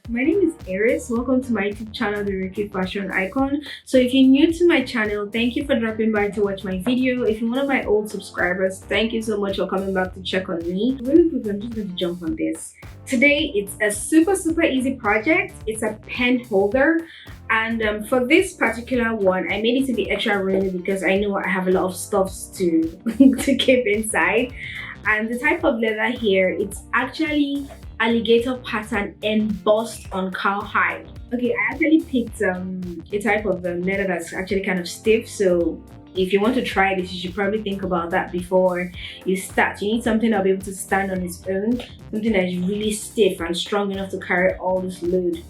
My name is Eris. Welcome to my YouTube channel, The Reiki Fashion Icon. So if you're new to my channel, thank you for dropping by to watch my video. If you're one of my old subscribers, thank you so much for coming back to check on me. Really quick, I'm just going to jump on this. Today, it's a super easy project. It's a pen holder. And for this particular one, I made it to be extra roomy because I know I have a lot of stuffs to, to keep inside. And the type of leather here, it's actually alligator pattern embossed on cowhide. Okay, I actually picked a type of leather that's actually kind of stiff, so if you want to try this, you should probably think about that before you start. You need something that'll be able to stand on its own, something that is really stiff and strong enough to carry all this load.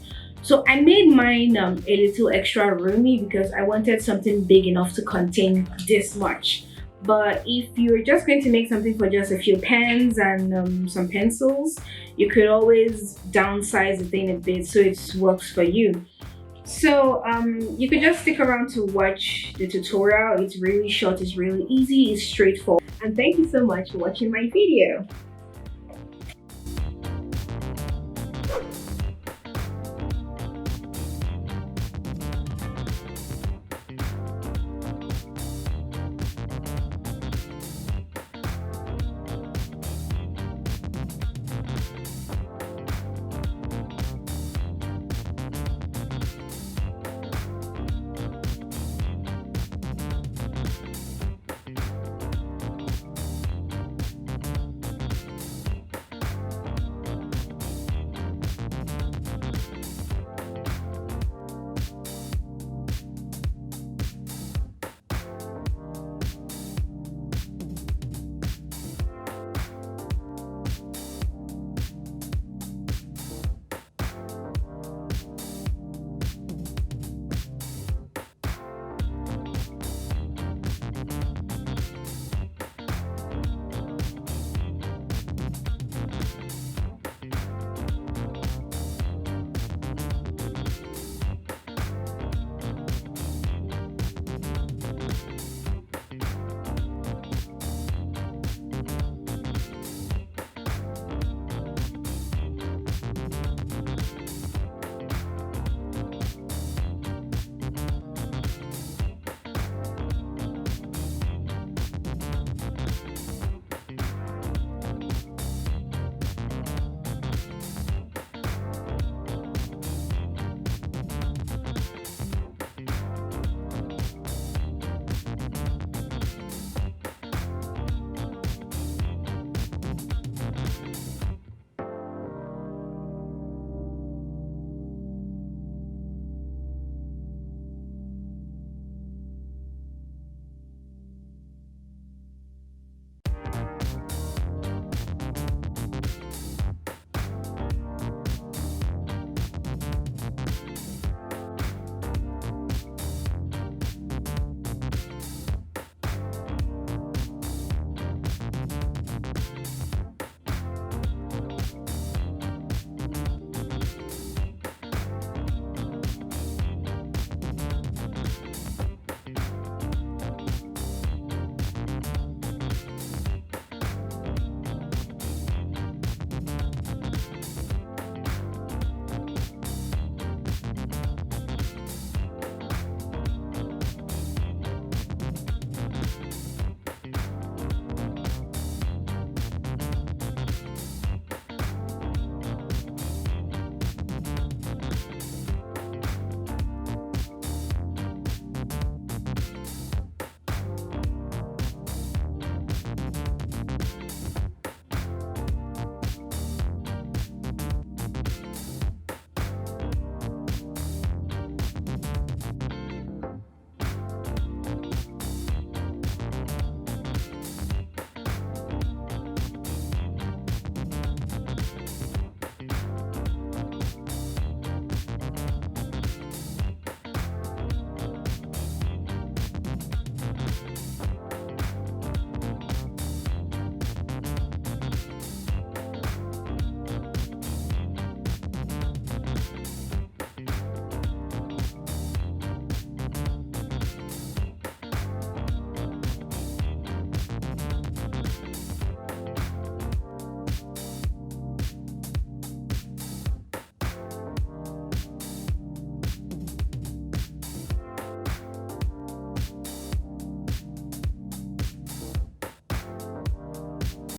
So I made mine a little extra roomy because I wanted something big enough to contain this much. But if you're just going to make something for just a few pens and some pencils, you could always downsize the thing a bit so it works for you. So you could just stick around to watch the tutorial. It's really short, it's really easy, it's straightforward. And thank you so much for watching my video.